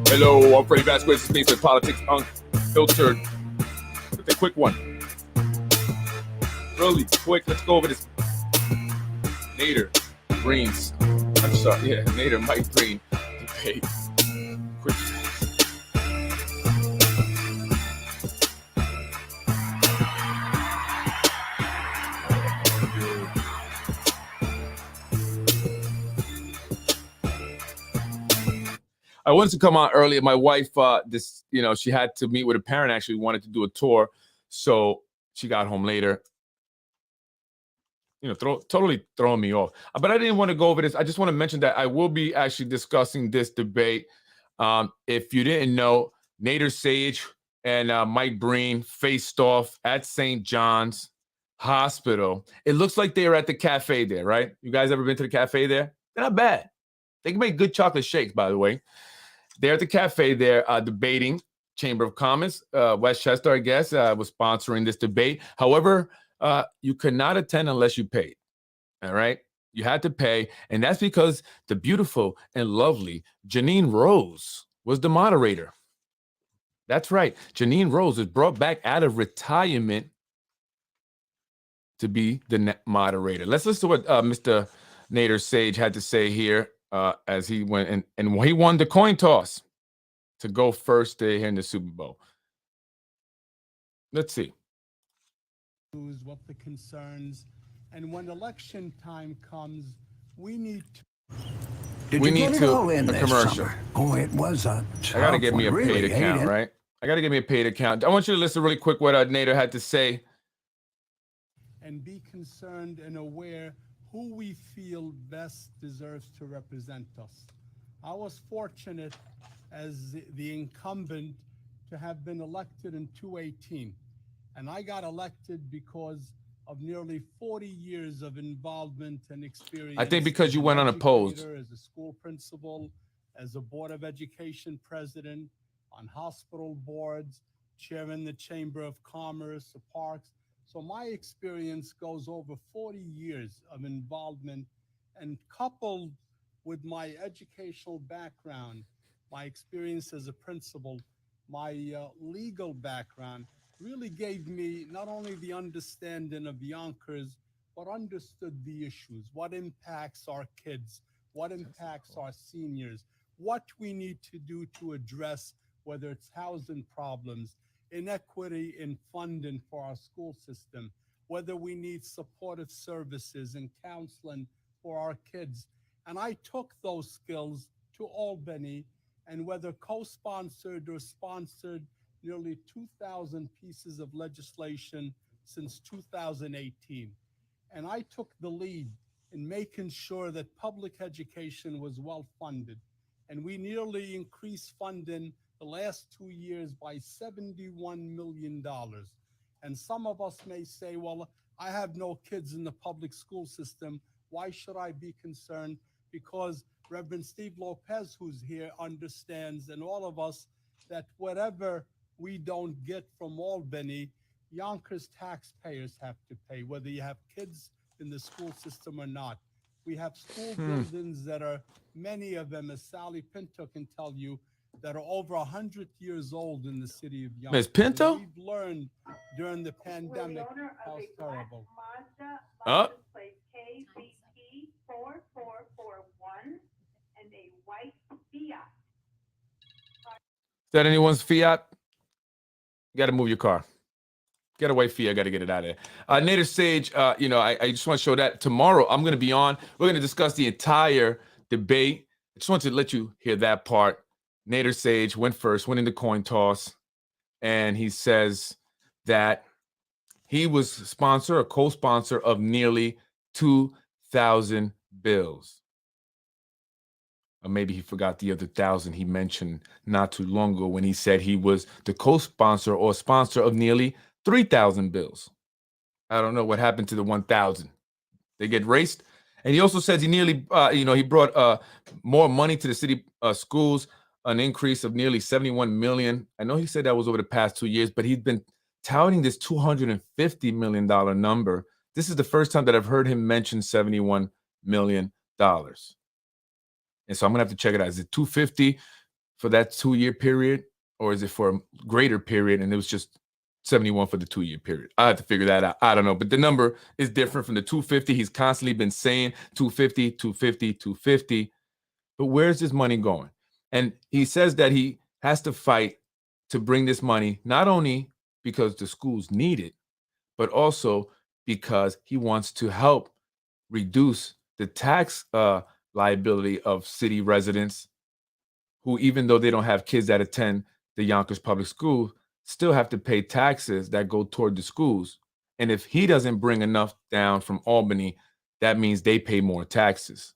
Hello, I'm Freddie Vasquez. Space and Politics Unfiltered. It's a quick one. Really quick. Let's go over this. Nader, Breen's. I'm sorry. Yeah, Nader, Mike Breen debate. Quick. I wanted to come out earlier. My wife, she had to meet with a parent. Actually, wanted to do a tour, so she got home later. Totally throwing me off. But I didn't want to go over this. I just want to mention that I will be actually discussing this debate. If you didn't know, Nader Sayegh and Mike Breen faced off at St. John's Hospital. It looks like they were at the cafe there, right? You guys ever been to the cafe there? They're not bad. They can make good chocolate shakes, by the way. They're at the cafe there debating. Chamber of Commerce, Westchester, I guess, was sponsoring this debate. However, you could not attend unless you paid. All right? You had to pay. And that's because the beautiful and lovely Janine Rose was the moderator. That's right. Janine Rose was brought back out of retirement to be the moderator. Let's listen to what Mr. Nader Sayegh had to say here. As he went and he won the coin toss to go first here in the Super Bowl. Let's see. What the concerns, and when election time comes, we need to. We need to a commercial. Summer? Oh, it was a. I gotta get me a paid account, right? I gotta get me a paid account. I want you to listen really quick what Nader had to say. And be concerned and aware who we feel best deserves to represent us. I was fortunate as the incumbent to have been elected in 2018. And I got elected because of nearly 40 years of involvement and experience. I think because you went unopposed. As a school principal, as a Board of Education president, on hospital boards, chairing the Chamber of Commerce, the parks. So my experience goes over 40 years of involvement, and coupled with my educational background, my experience as a principal, my legal background really gave me not only the understanding of Yonkers, but understood the issues, what impacts our kids, what impacts our seniors, what we need to do to address, whether it's housing problems, inequity in funding for our school system, whether we need supportive services and counseling for our kids. And I took those skills to Albany, and whether co-sponsored or sponsored nearly 2,000 pieces of legislation since 2018. And I took the lead in making sure that public education was well funded. And we nearly increased funding the last 2 years by $71 million. And some of us may say, well, I have no kids in the public school system. Why should I be concerned? Because Reverend Steve Lopez, who's here, understands, and all of us, that whatever we don't get from Albany, Yonkers taxpayers have to pay, whether you have kids in the school system or not. We have school buildings that are, many of them, as Sally Pinto can tell you, that are over 100 years old in the city of Yonkers. Ms. Pinto? And we've learned during the pandemic how terrible. Mazda plate KBP 4441 and a white Fiat. Is that anyone's Fiat? You got to move your car. Get away, Fiat. Got to get it out of there. Nader Sayegh, I just want to show that tomorrow I'm going to be on. We're going to discuss the entire debate. I just want to let you hear that part. Nader Sayegh went first, winning the coin toss, and he says that he was sponsor or co-sponsor of nearly 2,000 bills. Or maybe he forgot the other 1,000 he mentioned not too long ago when he said he was the co-sponsor or sponsor of nearly 3,000 bills. I don't know what happened to the 1,000. They get erased. And he also says he nearly, he brought more money to the city schools, an increase of nearly 71 million. I know he said that was over the past 2 years, but he's been touting this $250 million number. This is the first time that I've heard him mention $71 million. And so I'm going to have to check it out. Is it 250, for that 2-year period, or is it for a greater period and it was just 71 for the 2-year period? I have to figure that out. I don't know, but the number is different from the 250. He's constantly been saying 250, 250, 250. But where's this money going? And he says that he has to fight to bring this money, not only because the schools need it, but also because he wants to help reduce the tax liability of city residents who, even though they don't have kids that attend the Yonkers Public Schools, still have to pay taxes that go toward the schools. And if he doesn't bring enough down from Albany, that means they pay more taxes.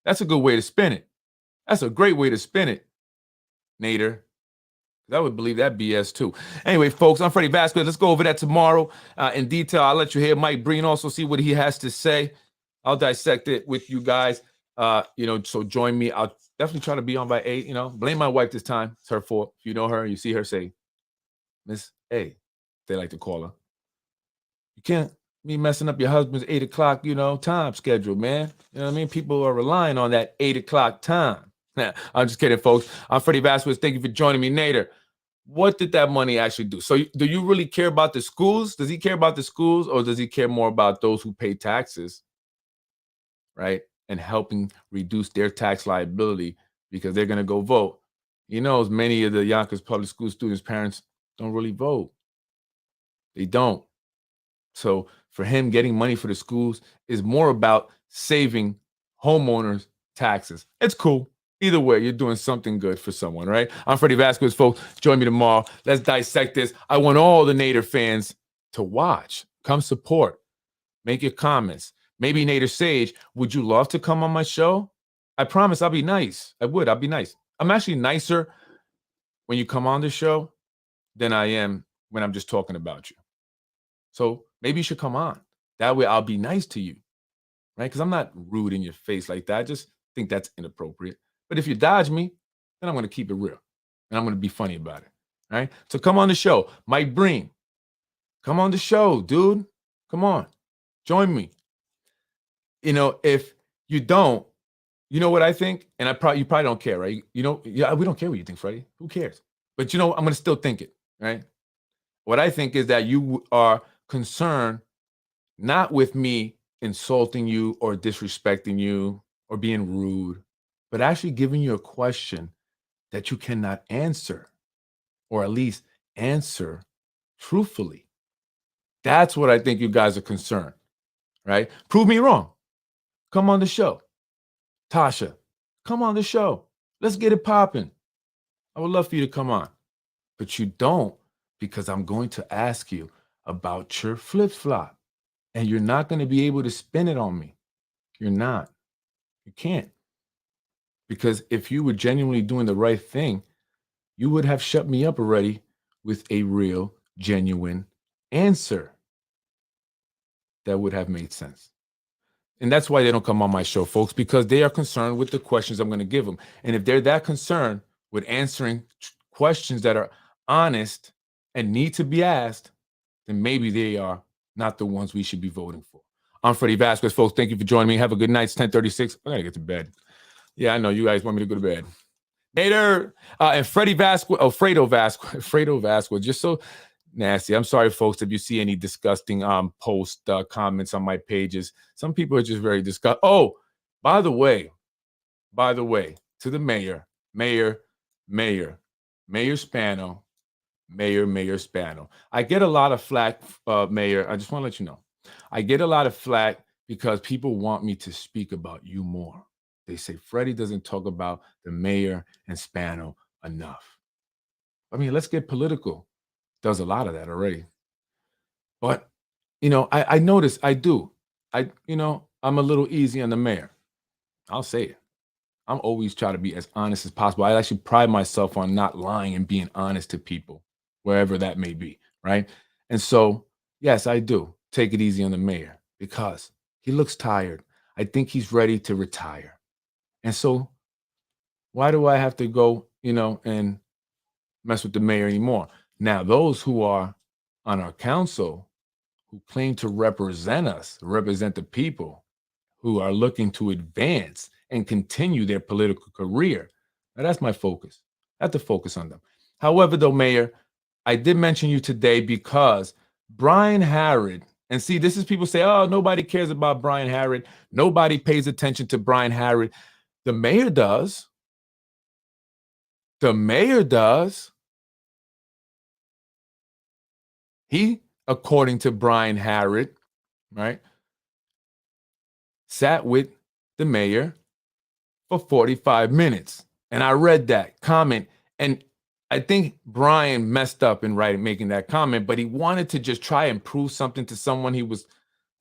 That's a good way to spin it. That's a great way to spin it, Nader. I would believe that BS too. Anyway, folks, I'm Freddie Vasquez. Let's go over that tomorrow in detail. I'll let you hear Mike Breen also, see what he has to say. I'll dissect it with you guys. So join me. I'll definitely try to be on by 8. Blame my wife this time. It's her fault. If you know her, you see her, say, Miss A, they like to call her. You can't be messing up your husband's 8 o'clock, time schedule, man. You know what I mean? People are relying on that 8 o'clock time. I'm just kidding, folks. I'm Freddie Vasquez. Thank you for joining me, Nader. What did that money actually do? So do you really care about the schools? Does he care about the schools, or does he care more about those who pay taxes, right? And helping reduce their tax liability because they're going to go vote. He knows many of the Yonkers Public School students' parents don't really vote. They don't. So for him, getting money for the schools is more about saving homeowners' taxes. It's cool. Either way, you're doing something good for someone, right? I'm Freddie Vasquez, folks. Join me tomorrow. Let's dissect this. I want all the Nader fans to watch. Come support. Make your comments. Maybe Nader Sayegh, would you love to come on my show? I promise I'll be nice. I would. I'll be nice. I'm actually nicer when you come on the show than I am when I'm just talking about you. So maybe you should come on. That way I'll be nice to you, right? Because I'm not rude in your face like that. I just think that's inappropriate. But if you dodge me, then I'm going to keep it real. And I'm going to be funny about it, right? So come on the show. Mike Breen, come on the show, dude. Come on. Join me. If you don't, you know what I think? And you probably don't care, right? We don't care what you think, Freddie. Who cares? But I'm going to still think it, right? What I think is that you are concerned not with me insulting you or disrespecting you or being rude, but actually giving you a question that you cannot answer, or at least answer truthfully. That's what I think you guys are concerned, right? Prove me wrong. Come on the show. Tasha, come on the show. Let's get it popping. I would love for you to come on. But you don't, because I'm going to ask you about your flip-flop. And you're not going to be able to spin it on me. You're not. You can't. Because if you were genuinely doing the right thing, you would have shut me up already with a real, genuine answer that would have made sense. And that's why they don't come on my show, folks, because they are concerned with the questions I'm going to give them. And if they're that concerned with answering questions that are honest and need to be asked, then maybe they are not the ones we should be voting for. I'm Freddie Vasquez, folks. Thank you for joining me. Have a good night. It's 10:36. I got to get to bed. Yeah, I know you guys want me to go to bed. Nader and Freddie Vasquez, Fredo Vasquez, just so nasty. I'm sorry, folks, if you see any disgusting post comments on my pages. Some people are just very disgusting. Oh, by the way, to the mayor Spano, Mayor Spano. I get a lot of flack, Mayor. I just want to let you know. I get a lot of flack because people want me to speak about you more. They say Freddie doesn't talk about the mayor and Spano enough. I mean, let's get political. Does a lot of that already. But, I notice I do. I'm a little easy on the mayor. I'll say it. I'm always trying to be as honest as possible. I actually pride myself on not lying and being honest to people, wherever that may be, right? And so, yes, I do take it easy on the mayor because he looks tired. I think he's ready to retire. And so why do I have to go, and mess with the mayor anymore? Now, those who are on our council who claim to represent us, represent the people who are looking to advance and continue their political career. Now, that's my focus. I have to focus on them. However, though, Mayor, I did mention you today because Brian Harrod, and see, this is people say, oh, nobody cares about Brian Harrod. Nobody pays attention to Brian Harrod. The mayor does. The mayor does. He, according to Brian Harrod, right, sat with the mayor for 45 minutes. And I read that comment, and I think Brian messed up in making that comment, but he wanted to just try and prove something to someone he was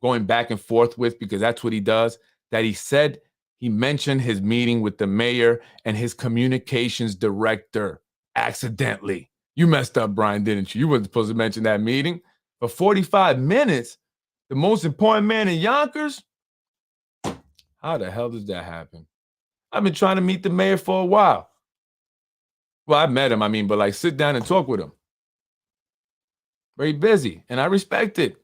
going back and forth with, because that's what he does. That he mentioned his meeting with the mayor and his communications director accidentally. You messed up, Brian, didn't you? You weren't supposed to mention that meeting. For 45 minutes, the most important man in Yonkers? How the hell does that happen? I've been trying to meet the mayor for a while. Well, I met him, but like sit down and talk with him. Very busy, and I respect it.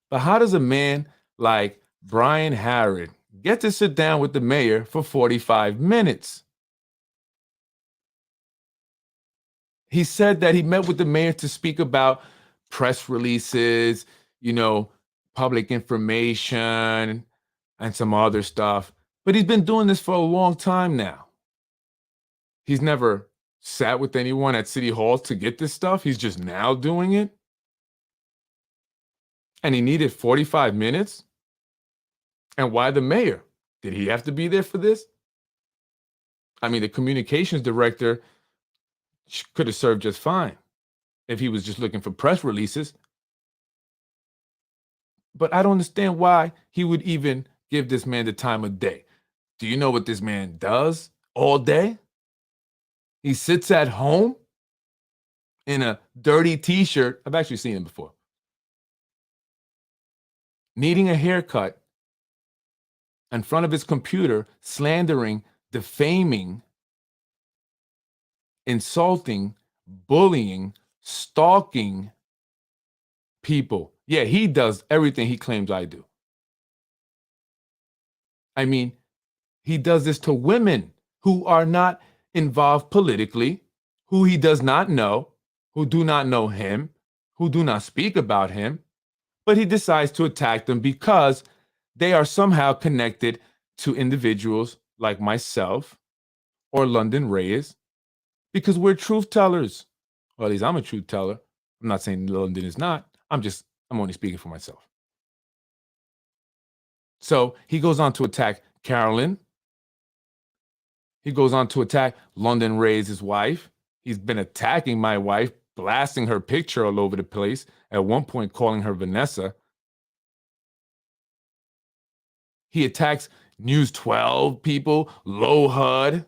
But how does a man like Brian Harrod get to sit down with the mayor for 45 minutes? He said that he met with the mayor to speak about press releases, public information, and some other stuff. But he's been doing this for a long time now. He's never sat with anyone at City Hall to get this stuff. He's just now doing it. And he needed 45 minutes? And why the mayor? Did he have to be there for this? The communications director could have served just fine if he was just looking for press releases. But I don't understand why he would even give this man the time of day. Do you know what this man does all day? He sits at home in a dirty t-shirt. I've actually seen him before. Needing a haircut in front of his computer, slandering, defaming, insulting, bullying, stalking people. Yeah, he does everything he claims I do. He does this to women who are not involved politically, who he does not know, who do not know him, who do not speak about him, but he decides to attack them because they are somehow connected to individuals like myself or London Reyes, because we're truth tellers. Well, at least I'm a truth teller. I'm not saying London is not. I'm only speaking for myself. So he goes on to attack Carolyn. He goes on to attack London Reyes, his wife. He's been attacking my wife, blasting her picture all over the place, at one point calling her Vanessa. He attacks News 12 people, Low HUD.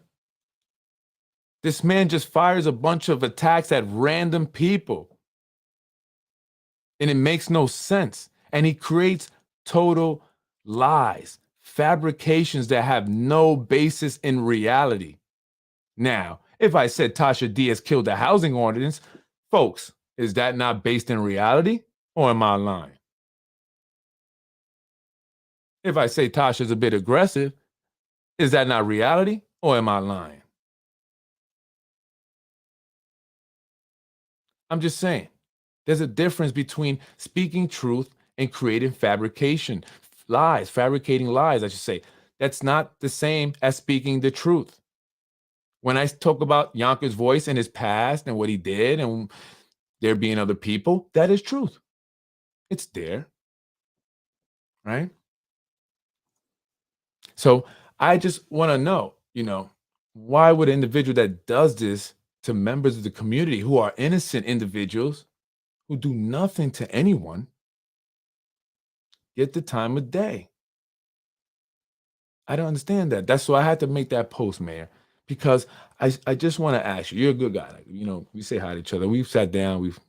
This man just fires a bunch of attacks at random people. And it makes no sense. And he creates total lies, fabrications that have no basis in reality. Now, if I said Tasha Diaz killed the housing ordinance, folks, is that not based in reality, or am I lying? If I say Tasha's a bit aggressive, is that not reality, or am I lying? I'm just saying, there's a difference between speaking truth and creating fabricating lies, I should say. That's not the same as speaking the truth. When I talk about Yonkers' voice and his past and what he did and there being other people, that is truth. It's there, right? So I just want to know, why would an individual that does this to members of the community who are innocent individuals who do nothing to anyone get the time of day? I don't understand that. That's why I had to make that post, Mayor, because I just want to ask you. You're a good guy. We say hi to each other. We've sat down. We've,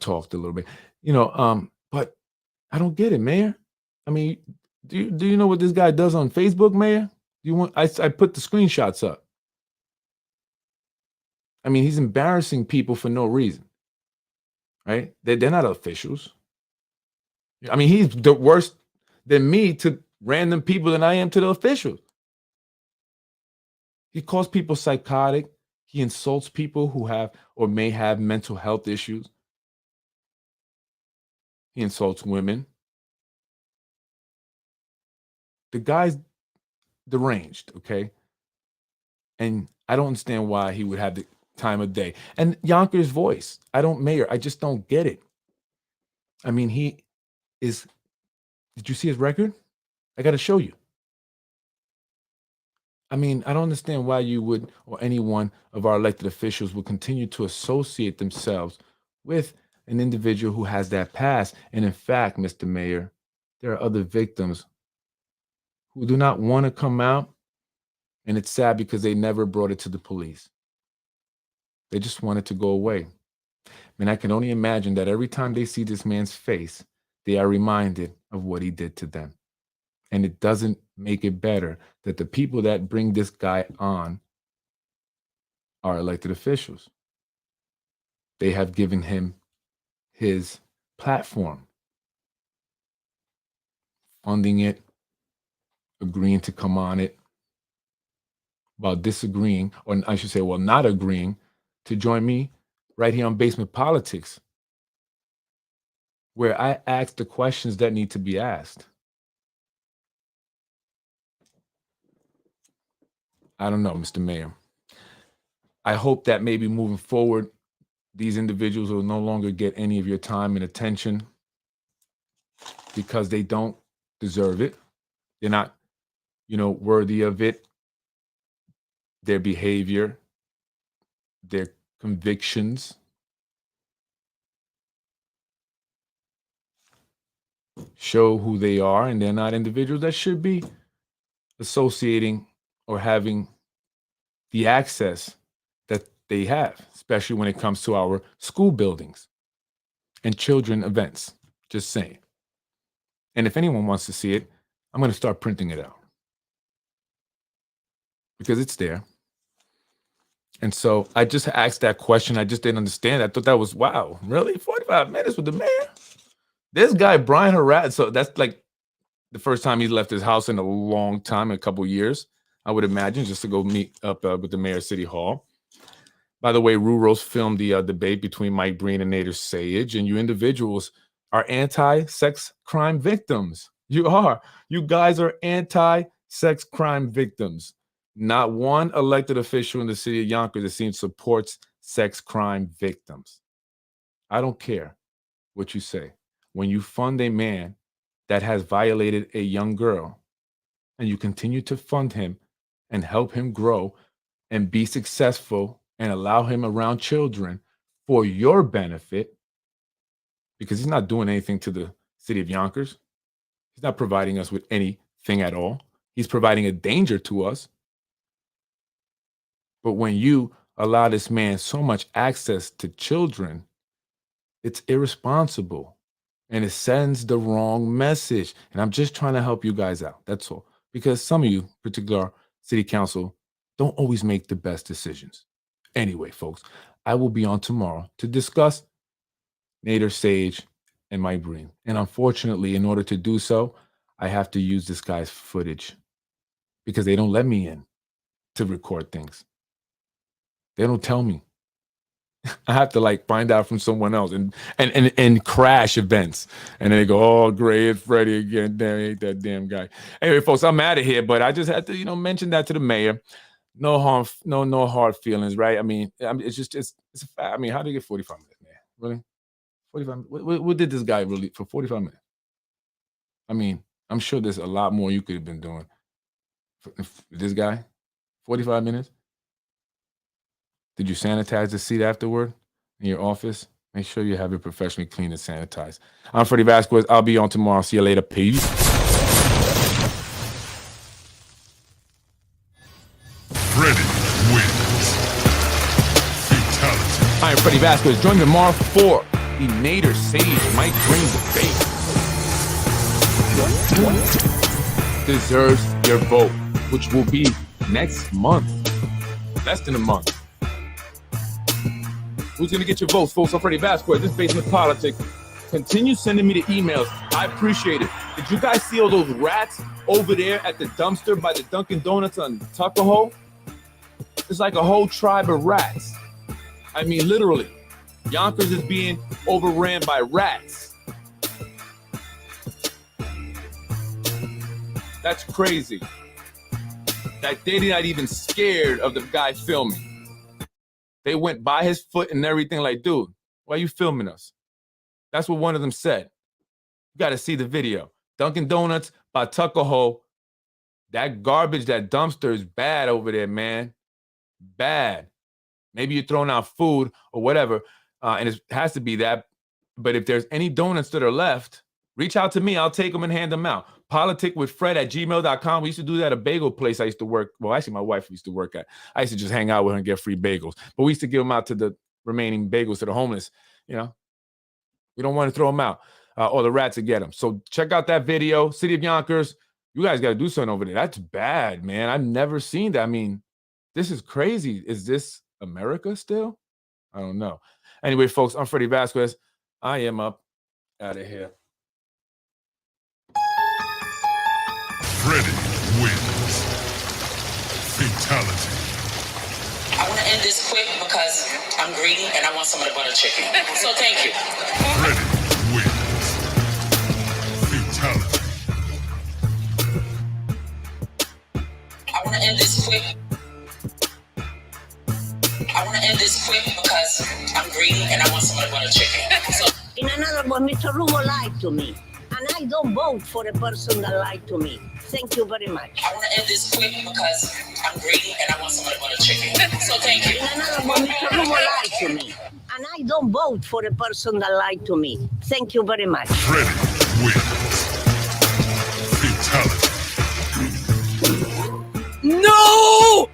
talked a little bit. But I don't get it, Mayor. Do you know what this guy does on Facebook, Mayor? I put the screenshots up. He's embarrassing people for no reason, right? They're not officials. He's the worse than me to random people than I am to the officials. He calls people psychotic. He insults people who have or may have mental health issues. He insults women. The guy's deranged, okay? And I don't understand why he would have the time of day. And Yonkers' voice, Mayor, I just don't get it. I mean, did you see his record? I got to show you. I mean, I don't understand why you would, or any one of our elected officials would continue to associate themselves with an individual who has that past. And in fact, Mr. Mayor, there are other victims who do not want to come out. And it's sad because they never brought it to the police. They just want it to go away. And I can only imagine that every time they see this man's face, they are reminded of what he did to them. And it doesn't make it better that the people that bring this guy on are elected officials. They have given him his platform, funding it, agreeing to come on it, while disagreeing, or I should say, well, not agreeing to join me right here on Basement Politics, where I ask the questions that need to be asked. I don't know, Mr. Mayor. I hope that maybe moving forward, these individuals will no longer get any of your time and attention because they don't deserve it. They're not, worthy of it. Their behavior, their convictions show who they are, and they're not individuals that should be associating or having the access that they have, especially when it comes to our school buildings and children events. Just saying. And if anyone wants to see it, I'm going to start printing it out because it's there. And so I just asked that question. I just didn't understand. I thought that was, wow, really? 45 minutes with the mayor? This guy, Brian Harrat, so that's like the first time he's left his house in a long time, a couple years, I would imagine, just to go meet up with the mayor of City Hall. By the way, Ruros filmed the debate between Mike Breen and Nader Sayegh, and you individuals are anti-sex crime victims. You are. You guys are anti-sex crime victims. Not one elected official in the city of Yonkers, it seems, supports sex crime victims. I don't care what you say. When you fund a man that has violated a young girl and you continue to fund him and help him grow and be successful and allow him around children for your benefit, because he's not doing anything to the city of Yonkers. He's not providing us with anything at all. He's providing a danger to us. But when you allow this man so much access to children, it's irresponsible and it sends the wrong message. And I'm just trying to help you guys out. That's all. Because some of you, particularly our city council, don't always make the best decisions. Anyway, folks, I will be on tomorrow to discuss Nader Sayegh and Mike Breen. And unfortunately, in order to do so, I have to use this guy's footage because they don't let me in to record things. They don't tell me. I have to find out from someone else and crash events. And then they go, oh, great, it's Freddie again. Damn, I hate that damn guy. Anyway, folks, I'm out of here, but I just had to, mention that to the mayor. No harm, no hard feelings, right? I mean, it's a fact. I mean, how do you get 45 minutes, man? Really? 45 minutes? What did this guy really for 45 minutes? I mean, I'm sure there's a lot more you could have been doing for this guy. 45 minutes? Did you sanitize the seat afterward in your office? Make sure you have it professionally cleaned and sanitized. I'm Freddie Vasquez. I'll be on tomorrow. See you later. Peace. Freddie wins. Fatality. I am Freddie Vasquez. Join me tomorrow for the Nader Sayegh Mike Breen debate. Deserves your vote, which will be next month. Less than a month. Who's going to get your votes, folks? I'm Freddie Vasquez. This is Basement Politics. Continue sending me the emails. I appreciate it. Did you guys see all those rats over there at the dumpster by the Dunkin' Donuts on Tuckahoe? It's like a whole tribe of rats. I mean, literally. Yonkers is being overran by rats. That's crazy. That they're not even scared of the guy filming. They went by his foot and everything like, dude, why are you filming us? That's what one of them said. You got to see the video. Dunkin' Donuts by Tuckahoe. That garbage, that dumpster is bad over there, man. Bad. Maybe you're throwing out food or whatever, and it has to be that. But if there's any donuts that are left, reach out to me. I'll take them and hand them out. politicwithfred@gmail.com. We used to do that at a bagel place I used to work. Well, actually, my wife used to work at. I used to just hang out with her and get free bagels. But we used to give them out to the remaining bagels to the homeless. You know, we don't want to throw them out or the rats to get them. So check out that video. City of Yonkers. You guys got to do something over there. That's bad, man. I've never seen that. I mean, this is crazy. Is this America still? I don't know. Anyway, folks, I'm Freddie Vasquez. I am up out of here. Freddie wins. Fatality. I want to end this quick because I'm greedy and I want some of the butter chicken. So thank you. Freddie wins. Fatality. I want to end this quick. I want to end this quick because I'm greedy and I want some of the butter chicken. So In another one, Mr. Rumo lied to me. And I don't vote for a person that lied to me. Thank you very much. I want to end this quick because I'm greedy and I want some of the butter chicken. So thank you. In another one, Mr. Rumo lied to me. And I don't vote for a person that lied to me. Thank you very much. Freddie wins. Fatality. No!